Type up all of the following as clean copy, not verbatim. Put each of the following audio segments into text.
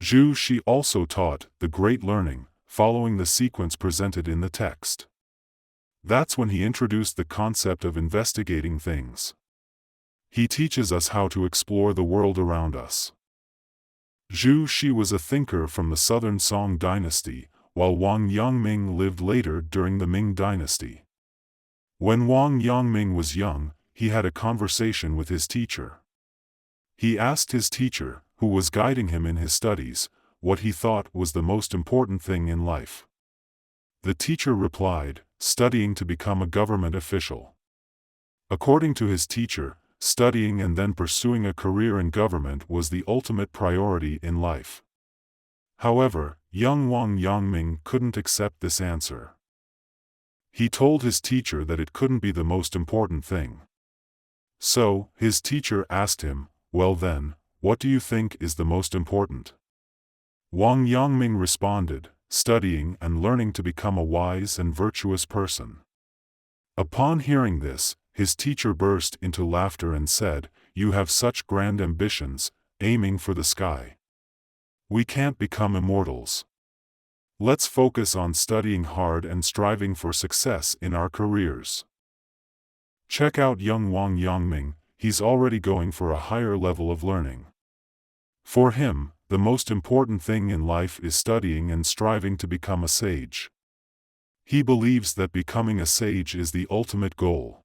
Zhu Xi also taught the great learning, following the sequence presented in the text. That's when he introduced the concept of investigating things. He teaches us how to explore the world around us. Zhu Xi was a thinker from the southern Song dynasty, while Wang Yangming lived later during the Ming dynasty. When Wang Yangming was young, he had a conversation with his teacher. He asked his teacher, who was guiding him in his studies, what he thought was the most important thing in life. The teacher replied, studying to become a government official. According to his teacher, studying and then pursuing a career in government was the ultimate priority in life. However, young Wang Yangming couldn't accept this answer. He told his teacher that it couldn't be the most important thing. So, his teacher asked him, "Well then, what do you think is the most important?" Wang Yangming responded, "Studying and learning to become a wise and virtuous person." Upon hearing this, his teacher burst into laughter and said, "You have such grand ambitions, aiming for the sky. We can't become immortals. Let's focus on studying hard and striving for success in our careers." Check out young Wang Yangming, he's already going for a higher level of learning. For him, the most important thing in life is studying and striving to become a sage. He believes that becoming a sage is the ultimate goal.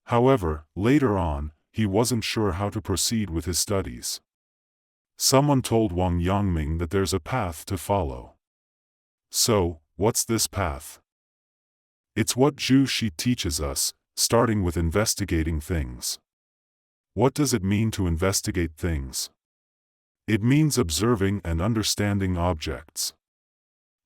However, later on, he wasn't sure how to proceed with his studies. Someone told Wang Yangming that there's a path to follow. So, what's this path? It's what Zhu Xi teaches us, starting with investigating things. What does it mean to investigate things? It means observing and understanding objects.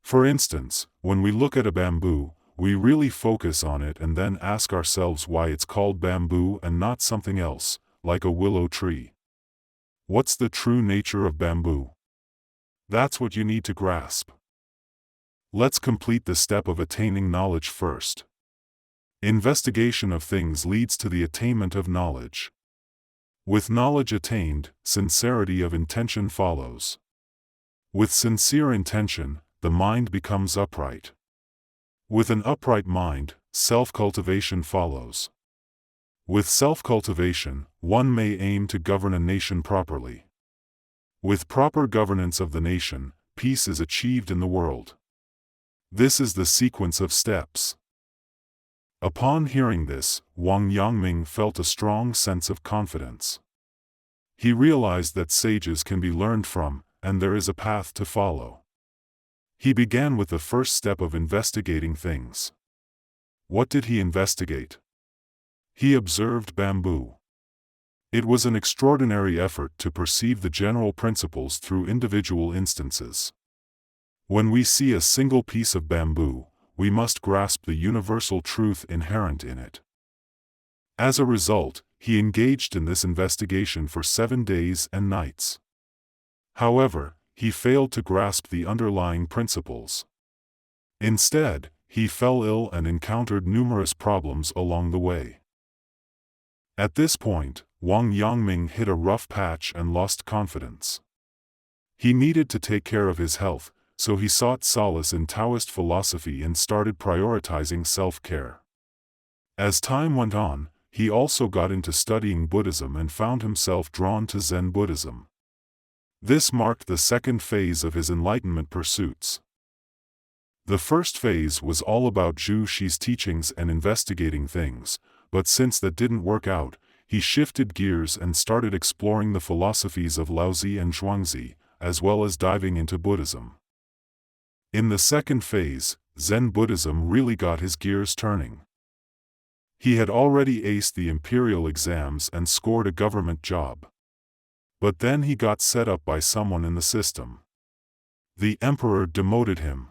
For instance, when we look at a bamboo, we really focus on it and then ask ourselves why it's called bamboo and not something else, like a willow tree. What's the true nature of bamboo? That's what you need to grasp. Let's complete the step of attaining knowledge first. Investigation of things leads to the attainment of knowledge. With knowledge attained, sincerity of intention follows. With sincere intention, the mind becomes upright. With an upright mind, self-cultivation follows. With self-cultivation, one may aim to govern a nation properly. With proper governance of the nation, peace is achieved in the world. This is the sequence of steps. Upon hearing this, Wang Yangming felt a strong sense of confidence. He realized that sages can be learned from, and there is a path to follow. He began with the first step of investigating things. What did he investigate? He observed bamboo. It was an extraordinary effort to perceive the general principles through individual instances. When we see a single piece of bamboo, we must grasp the universal truth inherent in it. As a result, he engaged in this investigation for 7 days and nights. However, he failed to grasp the underlying principles. Instead, he fell ill and encountered numerous problems along the way. At this point, Wang Yangming hit a rough patch and lost confidence. He needed to take care of his health, so he sought solace in Taoist philosophy and started prioritizing self-care. As time went on, he also got into studying Buddhism and found himself drawn to Zen Buddhism. This marked the second phase of his enlightenment pursuits. The first phase was all about Zhu Xi's teachings and investigating things, but since that didn't work out, he shifted gears and started exploring the philosophies of Laozi and Zhuangzi, as well as diving into Buddhism. In the second phase, Zen Buddhism really got his gears turning. He had already aced the imperial exams and scored a government job. But then he got set up by someone in the system. The emperor demoted him.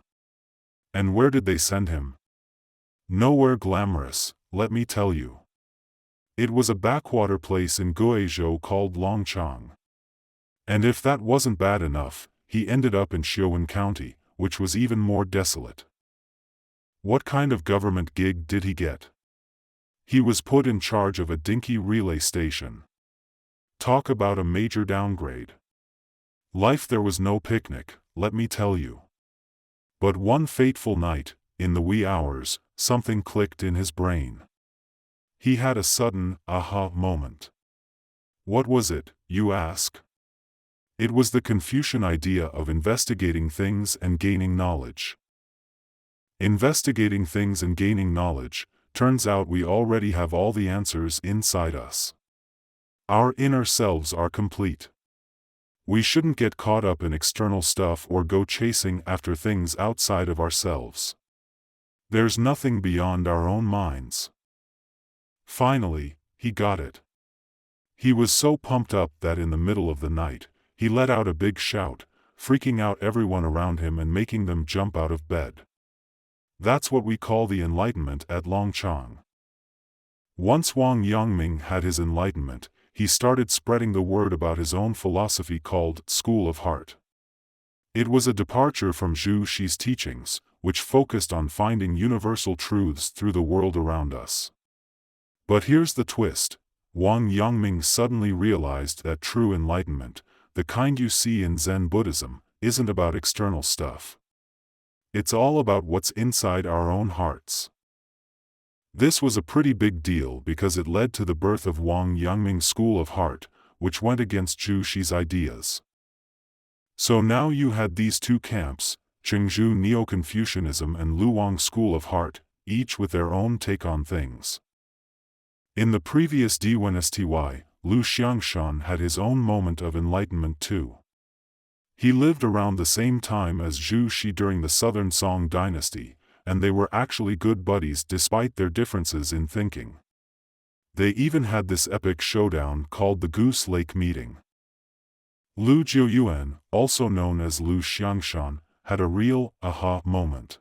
And where did they send him? Nowhere glamorous, let me tell you. It was a backwater place in Guizhou called Longchang. And if that wasn't bad enough, he ended up in Xiangshan County, which was even more desolate. What kind of government gig did he get? He was put in charge of a dinky relay station. Talk about a major downgrade. Life there was no picnic, let me tell you. But one fateful night, in the wee hours, something clicked in his brain. He had a sudden, aha moment. What was it, you ask? It was the Confucian idea of investigating things and gaining knowledge. Investigating things and gaining knowledge, turns out we already have all the answers inside us. Our inner selves are complete. We shouldn't get caught up in external stuff or go chasing after things outside of ourselves. There's nothing beyond our own minds. Finally, he got it. He was so pumped up that in the middle of the night, he let out a big shout, freaking out everyone around him and making them jump out of bed. That's what we call the enlightenment at Longchang. Once Wang Yangming had his enlightenment, he started spreading the word about his own philosophy called School of Heart. It was a departure from Zhu Xi's teachings, which focused on finding universal truths through the world around us. But here's the twist. Wang Yangming suddenly realized that true enlightenment, the kind you see in Zen Buddhism, isn't about external stuff. It's all about what's inside our own hearts. This was a pretty big deal because it led to the birth of Wang Yangming's School of Heart, which went against Zhu Xi's ideas. So now you had these two camps, Qingzhou Neo-Confucianism and Luoang School of Heart, each with their own take on things. In the previous dynasty, Lu Xiangshan had his own moment of enlightenment too. He lived around the same time as Zhu Xi during the Southern Song dynasty, and they were actually good buddies despite their differences in thinking. They even had this epic showdown called the Goose Lake meeting. Lu Jiuyuan, also known as Lu Xiangshan, had a real aha moment.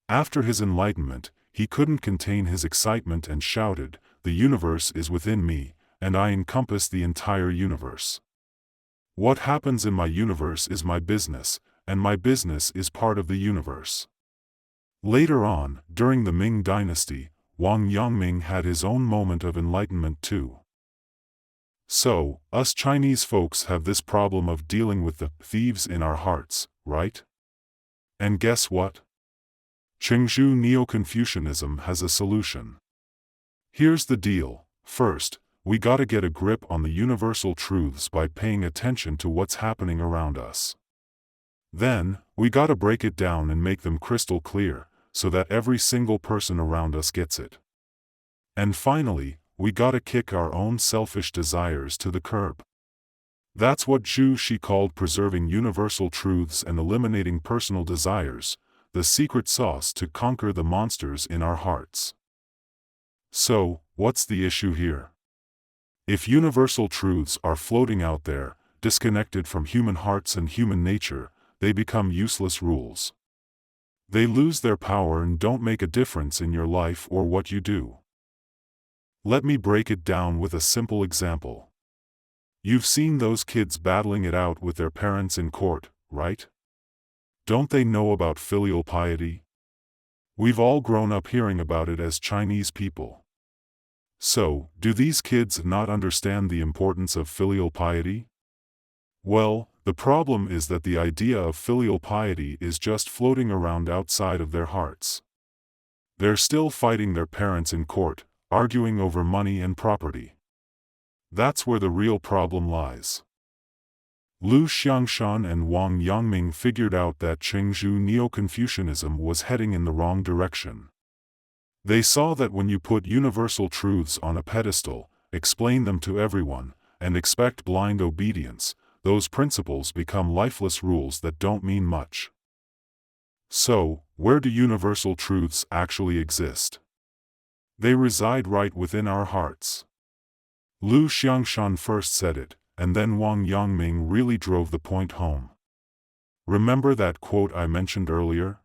After his enlightenment, he couldn't contain his excitement and shouted, "The universe is within me, and I encompass the entire universe. What happens in my universe is my business, and my business is part of the universe." Later on, during the Ming dynasty, Wang Yangming had his own moment of enlightenment too. So, us Chinese folks have this problem of dealing with the thieves in our hearts, right? And guess what? Qingzhou Neo-Confucianism has a solution. Here's the deal. First, we gotta get a grip on the universal truths by paying attention to what's happening around us. Then, we gotta break it down and make them crystal clear, so that every single person around us gets it. And finally, we gotta kick our own selfish desires to the curb. That's what Zhu Xi called preserving universal truths and eliminating personal desires, the secret sauce to conquer the monsters in our hearts. So, what's the issue here? If universal truths are floating out there, disconnected from human hearts and human nature, they become useless rules. They lose their power and don't make a difference in your life or what you do. Let me break it down with a simple example. You've seen those kids battling it out with their parents in court, right? Don't they know about filial piety? We've all grown up hearing about it as Chinese people. So, do these kids not understand the importance of filial piety? Well, the problem is that the idea of filial piety is just floating around outside of their hearts. They're still fighting their parents in court, arguing over money and property. That's where the real problem lies. Lu Xiangshan and Wang Yangming figured out that Qingzhou Neo-Confucianism was heading in the wrong direction. They saw that when you put universal truths on a pedestal, explain them to everyone, and expect blind obedience, those principles become lifeless rules that don't mean much. So, where do universal truths actually exist? They reside right within our hearts. Lu Xiangshan first said it, and then Wang Yangming really drove the point home. Remember that quote I mentioned earlier?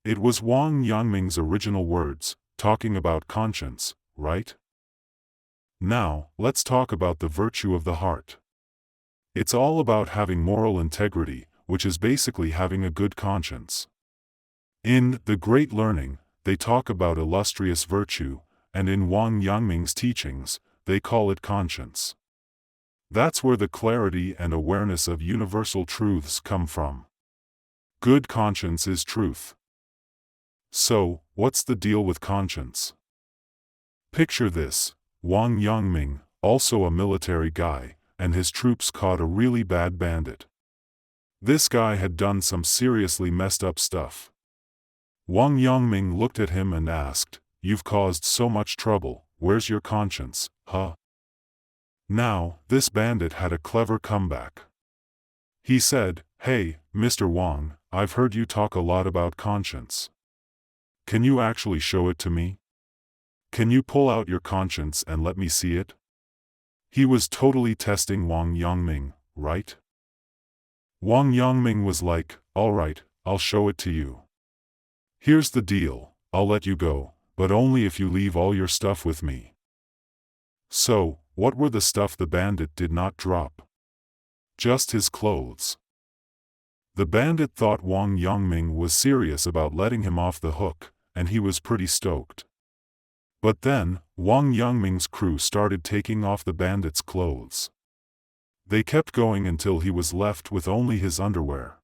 It was Wang Yangming's original words, talking about conscience, right? Now, let's talk about the virtue of the heart. It's all about having moral integrity, which is basically having a good conscience. In The Great Learning, they talk about illustrious virtue, and in Wang Yangming's teachings, they call it conscience. That's where the clarity and awareness of universal truths come from. Good conscience is truth. So, what's the deal with conscience? Picture this: Wang Yangming, also a military guy, and his troops caught a really bad bandit. This guy had done some seriously messed up stuff. Wang Yangming looked at him and asked, "You've caused so much trouble, where's your conscience, huh?" Now, this bandit had a clever comeback. He said, "Hey, Mr. Wang, I've heard you talk a lot about conscience. Can you actually show it to me? Can you pull out your conscience and let me see it?" He was totally testing Wang Yangming, right? Wang Yangming was like, "Alright, I'll show it to you. Here's the deal, I'll let you go, but only if you leave all your stuff with me." So, what were the stuff the bandit did not drop? Just his clothes. The bandit thought Wang Yangming was serious about letting him off the hook, and he was pretty stoked. But then, Wang Yangming's crew started taking off the bandit's clothes. They kept going until he was left with only his underwear.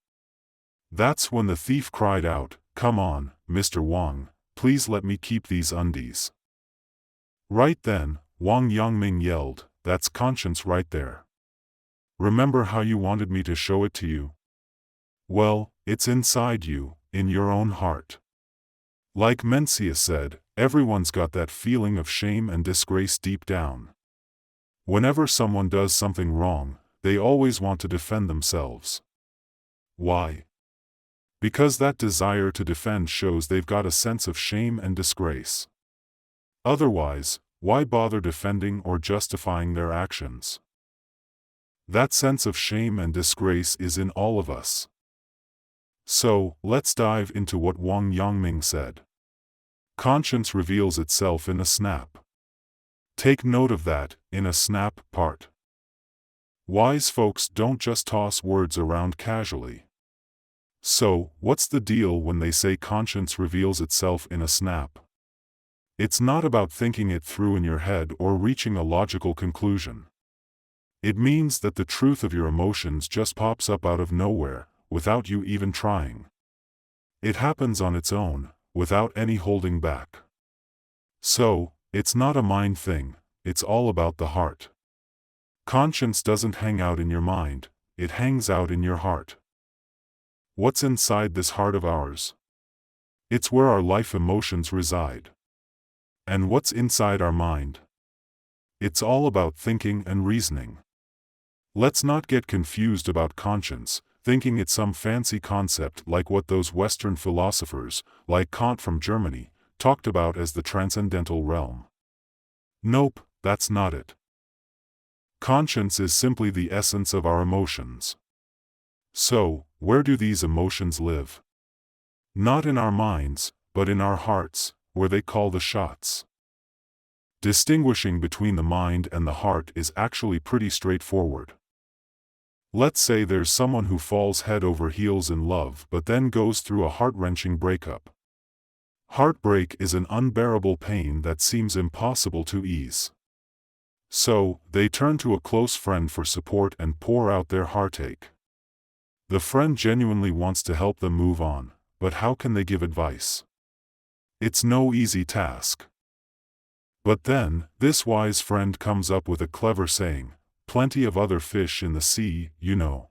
That's when the thief cried out, "Come on, Mr. Wang, please let me keep these undies." Right then, Wang Yangming yelled, "That's conscience right there. Remember how you wanted me to show it to you? Well, it's inside you, in your own heart." Like Mencius said, everyone's got that feeling of shame and disgrace deep down. Whenever someone does something wrong, they always want to defend themselves. Why? Because that desire to defend shows they've got a sense of shame and disgrace. Otherwise, why bother defending or justifying their actions? That sense of shame and disgrace is in all of us. So, let's dive into what Wang Yangming said. Conscience reveals itself in a snap. Take note of that, in a snap part. Wise folks don't just toss words around casually. So, what's the deal when they say conscience reveals itself in a snap? It's not about thinking it through in your head or reaching a logical conclusion. It means that the truth of your emotions just pops up out of nowhere, without you even trying. It happens on its own, without any holding back. So, it's not a mind thing, it's all about the heart. Conscience doesn't hang out in your mind, it hangs out in your heart. What's inside this heart of ours? It's where our life emotions reside. And what's inside our mind? It's all about thinking and reasoning. Let's not get confused about conscience, thinking it's some fancy concept like what those Western philosophers, like Kant from Germany, talked about as the transcendental realm. Nope, that's not it. Conscience is simply the essence of our emotions. So, where do these emotions live? Not in our minds, but in our hearts, where they call the shots. Distinguishing between the mind and the heart is actually pretty straightforward. Let's say there's someone who falls head over heels in love but then goes through a heart-wrenching breakup. Heartbreak is an unbearable pain that seems impossible to ease. So, they turn to a close friend for support and pour out their heartache. The friend genuinely wants to help them move on, but how can they give advice? It's no easy task. But then, this wise friend comes up with a clever saying, "Plenty of other fish in the sea, you know."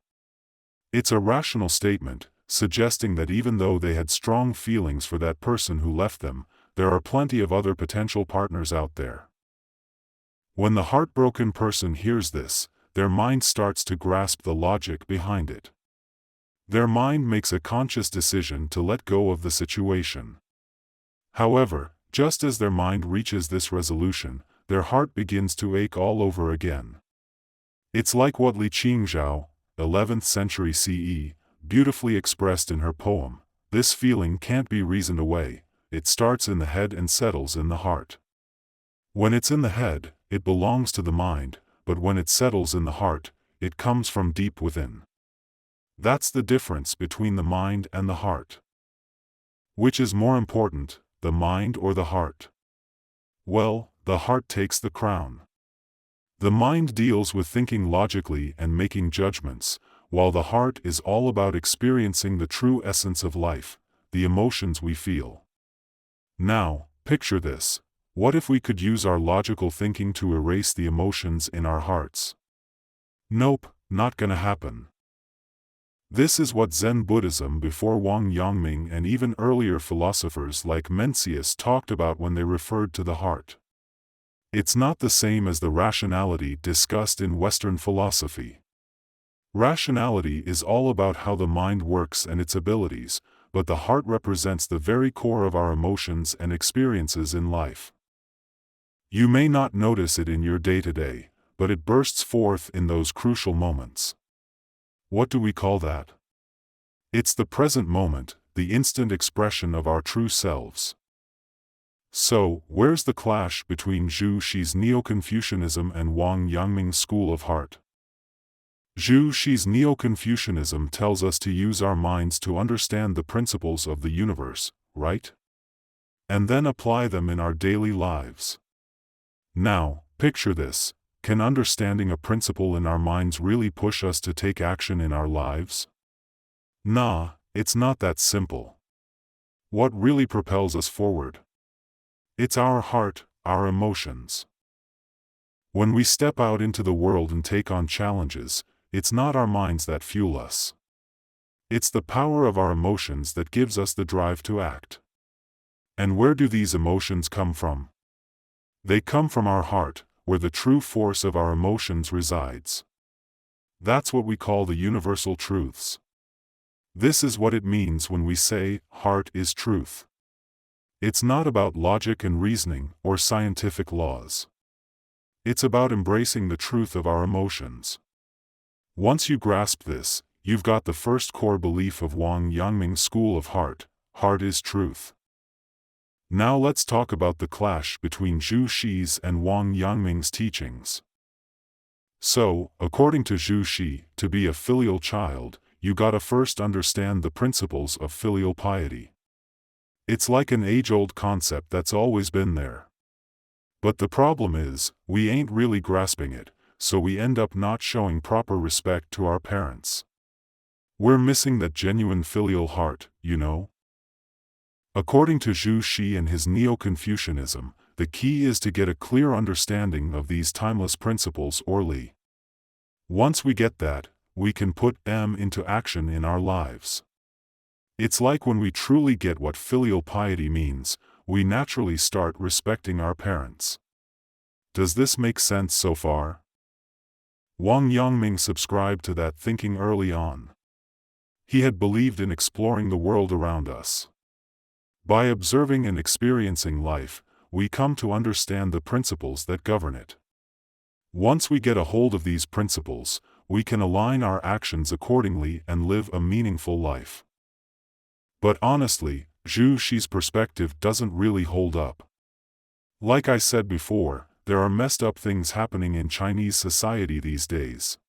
It's a rational statement, suggesting that even though they had strong feelings for that person who left them, there are plenty of other potential partners out there. When the heartbroken person hears this, their mind starts to grasp the logic behind it. Their mind makes a conscious decision to let go of the situation. However, just as their mind reaches this resolution, their heart begins to ache all over again. It's like what Li Qingzhao, 11th century CE, beautifully expressed in her poem, "This feeling can't be reasoned away, it starts in the head and settles in the heart." When it's in the head, it belongs to the mind, but when it settles in the heart, it comes from deep within. That's the difference between the mind and the heart. Which is more important, the mind or the heart? Well, the heart takes the crown. The mind deals with thinking logically and making judgments, while the heart is all about experiencing the true essence of life, the emotions we feel. Now, picture this. What if we could use our logical thinking to erase the emotions in our hearts? Nope, not gonna happen. This is what Zen Buddhism before Wang Yangming and even earlier philosophers like Mencius talked about when they referred to the heart. It's not the same as the rationality discussed in Western philosophy. Rationality is all about how the mind works and its abilities, but the heart represents the very core of our emotions and experiences in life. You may not notice it in your day-to-day, but it bursts forth in those crucial moments. What do we call that? It's the present moment, the instant expression of our true selves. So, where's the clash between Zhu Xi's Neo-Confucianism and Wang Yangming's school of heart? Zhu Xi's Neo-Confucianism tells us to use our minds to understand the principles of the universe, right? And then apply them in our daily lives. Now, picture this. Can understanding a principle in our minds really push us to take action in our lives? Nah, it's not that simple. What really propels us forward? It's our heart, our emotions. When we step out into the world and take on challenges, it's not our minds that fuel us. It's the power of our emotions that gives us the drive to act. And where do these emotions come from? They come from our heart, where the true force of our emotions resides. That's what we call the universal truths. This is what it means when we say, heart is truth. It's not about logic and reasoning or scientific laws. It's about embracing the truth of our emotions. Once you grasp this, you've got the first core belief of Wang Yangming's school of heart is truth. Now let's talk about the clash between Zhu Xi's and Wang Yangming's teachings. So, according to Zhu Xi, to be a filial child, you gotta first understand the principles of filial piety. It's like an age-old concept that's always been there. But the problem is, we ain't really grasping it, so we end up not showing proper respect to our parents. We're missing that genuine filial heart, you know? According to Zhu Xi and his Neo-Confucianism, the key is to get a clear understanding of these timeless principles or li. Once we get that, we can put them into action in our lives. It's like when we truly get what filial piety means, we naturally start respecting our parents. Does this make sense so far? Wang Yangming subscribed to that thinking early on. He had believed in exploring the world around us. By observing and experiencing life, we come to understand the principles that govern it. Once we get a hold of these principles, we can align our actions accordingly and live a meaningful life. But honestly, Zhu Xi's perspective doesn't really hold up. Like I said before, there are messed up things happening in Chinese society these days.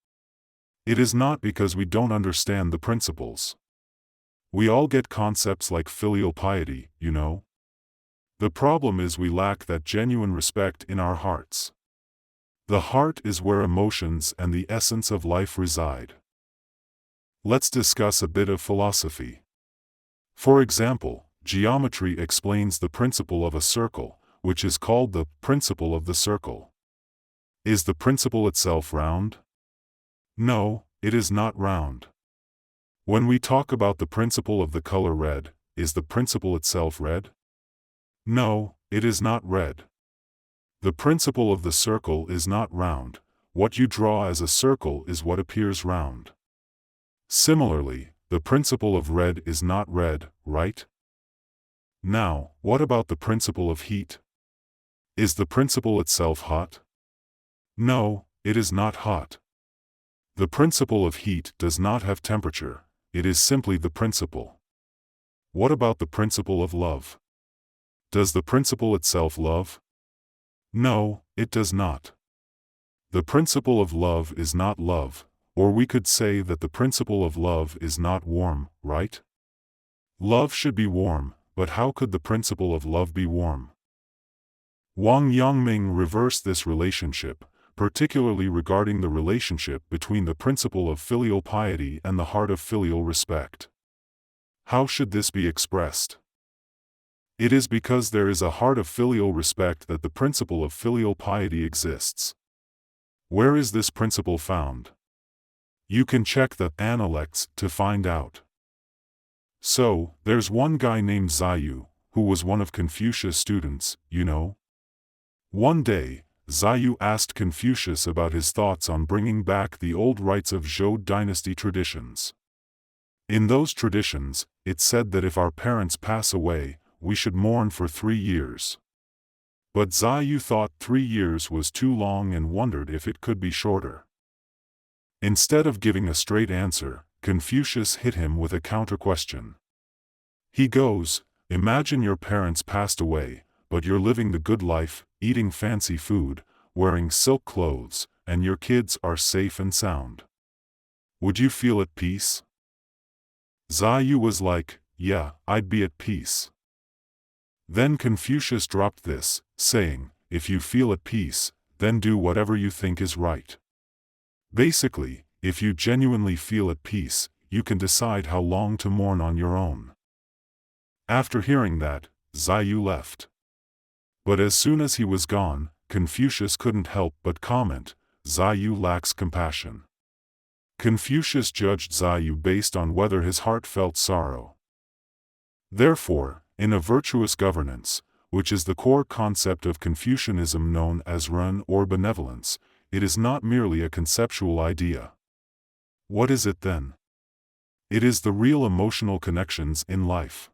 It is not because we don't understand the principles. We all get concepts like filial piety, you know? The problem is we lack that genuine respect in our hearts. The heart is where emotions and the essence of life reside. Let's discuss a bit of philosophy. For example, geometry explains the principle of a circle, which is called the principle of the circle. Is the principle itself round? No, it is not round. When we talk about the principle of the color red, is the principle itself red? No, it is not red. The principle of the circle is not round. What you draw as a circle is what appears round. Similarly, the principle of red is not red, right? Now, what about the principle of heat? Is the principle itself hot? No, it is not hot. The principle of heat does not have temperature. It is simply the principle. What about the principle of love? Does the principle itself love? No, it does not. The principle of love is not love, or we could say that the principle of love is not warm, right? Love should be warm, but how could the principle of love be warm? Wang Yangming reversed this relationship particularly regarding the relationship between the principle of filial piety and the heart of filial respect. How should this be expressed? It is because there is a heart of filial respect that the principle of filial piety exists. Where is this principle found? You can check the Analects to find out. So, there's one guy named Zhu, who was one of Confucius' students, you know. One day, Zhu asked Confucius about his thoughts on bringing back the old rites of Zhou dynasty traditions. In those traditions, it said that if our parents pass away, we should mourn for 3 years. But Zhu thought 3 years was too long and wondered if it could be shorter. Instead of giving a straight answer, Confucius hit him with a counter-question. He goes, imagine your parents passed away, but you're living the good life, eating fancy food, wearing silk clothes, and your kids are safe and sound. Would you feel at peace? Zhu was like, yeah, I'd be at peace. Then Confucius dropped this, saying, if you feel at peace, then do whatever you think is right. Basically, if you genuinely feel at peace, you can decide how long to mourn on your own. After hearing that, Zhu left. But as soon as he was gone, Confucius couldn't help but comment, Zhu lacks compassion. Confucius judged Zhu based on whether his heart felt sorrow. Therefore, in a virtuous governance, which is the core concept of Confucianism known as Ren or benevolence, it is not merely a conceptual idea. What is it then? It is the real emotional connections in life.